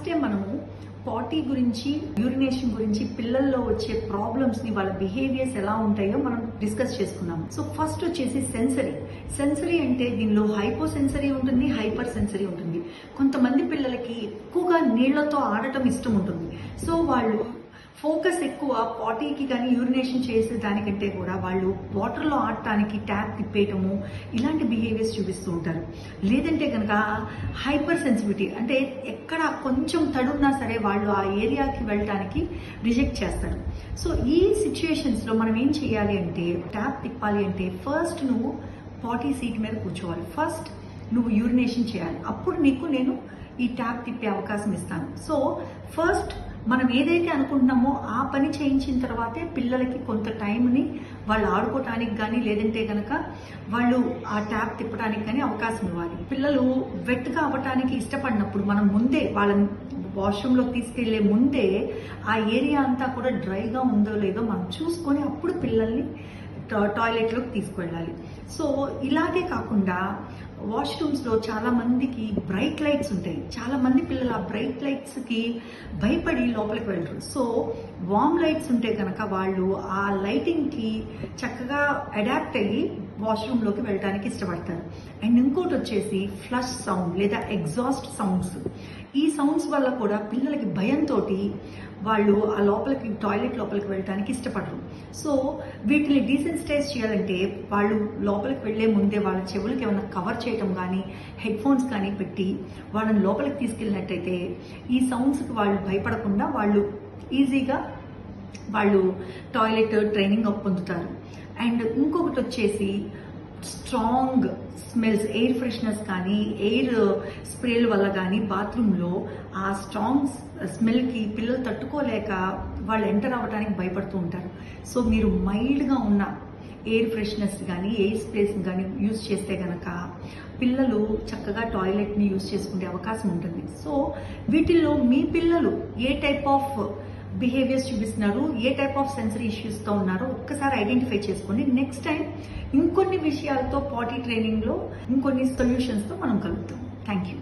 ఫస్టే మనము పాటీ గురించి, యూరినేషన్ గురించి, పిల్లల్లో వచ్చే ప్రాబ్లమ్స్ ని, వాళ్ళ బిహేవియర్స్ ఎలా ఉంటాయో మనం డిస్కస్ చేసుకున్నాము. సో ఫస్ట్ వచ్చేసి సెన్సరీ అంటే దీనిలో హైపో సెన్సరీ ఉంటుంది, హైపర్ సెన్సరీ ఉంటుంది. కొంతమంది పిల్లలకి ఎక్కువగా నీళ్లతో ఆడటం ఇష్టం ఉంటుంది. సో వాళ్ళు ఫోకస్ ఎక్కువ పాటీకి కానీ యూరినేషన్ చేసే దానికంటే కూడా వాళ్ళు వాటర్లో ఆడటానికి ట్యాప్ తిప్పేయటము, ఇలాంటి బిహేవియర్స్ చూపిస్తూ ఉంటారు. లేదంటే కనుక హైపర్ సెన్సిటివిటీ అంటే ఎక్కడ కొంచెం తడున్నా సరే వాళ్ళు ఆ ఏరియాకి వెళ్ళటానికి రిజెక్ట్ చేస్తారు. సో ఈ సిచ్యుయేషన్స్లో మనం ఏం చేయాలి అంటే, ట్యాప్ తిప్పాలి అంటే ఫస్ట్ నువ్వు పాటీ సీట్ మీద కూర్చోవాలి. ఫస్ట్ నువ్వు యూరినేషన్ చేయాలి. అప్పుడు నేను ఈ ట్యాప్ తిప్పే అవకాశం ఇస్తాను. సో ఫస్ట్ మనం ఏదైతే అనుకుంటున్నామో ఆ పని చేయించిన తర్వాతే పిల్లలకి కొంత టైంని వాళ్ళు ఆడుకోవటానికి కానీ, లేదంటే కనుక వాళ్ళు ఆ ట్యాప్ తిప్పడానికి కానీ అవకాశం ఇవ్వాలి. పిల్లలు వెట్గా అవ్వటానికి ఇష్టపడినప్పుడు మనం ముందే వాళ్ళని వాష్రూమ్లోకి తీసుకెళ్లే ముందే ఆ ఏరియా అంతా కూడా డ్రైగా ఉందో లేదో మనం చూసుకొని అప్పుడు పిల్లల్ని టాయిలెట్లోకి తీసుకువెళ్ళాలి. సో ఇలాగే కాకుండా వాష్రూమ్స్లో చాలా మందికి బ్రైట్ లైట్స్ ఉంటాయి. చాలా మంది పిల్లలు ఆ బ్రైట్ లైట్స్కి భయపడి లోపలికి వెళ్ళరు. సో వార్మ్ లైట్స్ ఉంటే కనుక వాళ్ళు ఆ లైటింగ్కి చక్కగా అడాప్ట్ అయ్యి వాష్రూమ్లోకి వెళ్ళడానికి ఇష్టపడతారు. అండ్ ఇంకోటి వచ్చేసి ఫ్లష్ సౌండ్ లేదా ఎగ్జాస్ట్ సౌండ్స్. ఈ సౌండ్స్ వల్ల కూడా పిల్లలకి భయంతో వాళ్ళు ఆ టాయిలెట్ లోపలికి వెళ్ళడానికి ఇష్టపడరు. సో వీటిని డీసెన్సిటైజ్ చేయాలంటే వాళ్ళు లోపలికి వెళ్లే ముందే వాళ్ళ చెవులకి ఏమైనా కవర్ చేయటం కానీ, హెడ్ ఫోన్స్ కానీ పెట్టి వాళ్ళని లోపలికి తీసుకెళ్ళినట్టయితే ఈ సౌండ్స్కి వాళ్ళు భయపడకుండా వాళ్ళు ఈజీగా టాయిలెట్ ట్రైనింగ్ పొందుతారు. అండ్ ఇంకొకటి వచ్చేసి స్ట్రాంగ్ స్మెల్స్, ఎయిర్ ఫ్రెషనర్స్ కానీ, ఎయిర్ స్ప్రేల వల్ల కానీ బాత్రూంలో ఆ స్ట్రాంగ్ స్మెల్కి పిల్లలు తట్టుకోలేక వాళ్ళు ఎంటర్ అవ్వడానికి భయపడుతూ ఉంటారు. సో మీరు మైల్డ్గా ఉన్న ఎయిర్ ఫ్రెషనర్స్ కానీ, ఎయిర్ స్ప్రేస్ కానీ యూజ్ చేస్తే కనుక పిల్లలు చక్కగా టాయిలెట్ని యూజ్ చేసుకునే అవకాశం ఉంటుంది. సో వీటిల్లో మీ పిల్లలు ఏ టైప్ ఆఫ్ బిహేవియర్స్ చూపిస్తున్నారు, ఏ టైప్ ఆఫ్ సెన్సరీ ఇష్యూస్తో ఉన్నారో ఒక్కసారి ఐడెంటిఫై చేసుకోండి. నెక్స్ట్ టైం ఇంకొన్ని విషయాలతో పాటీ ట్రైనింగ్లో ఇంకొన్ని సొల్యూషన్స్తో మనం కలుగుతాం. Thank you.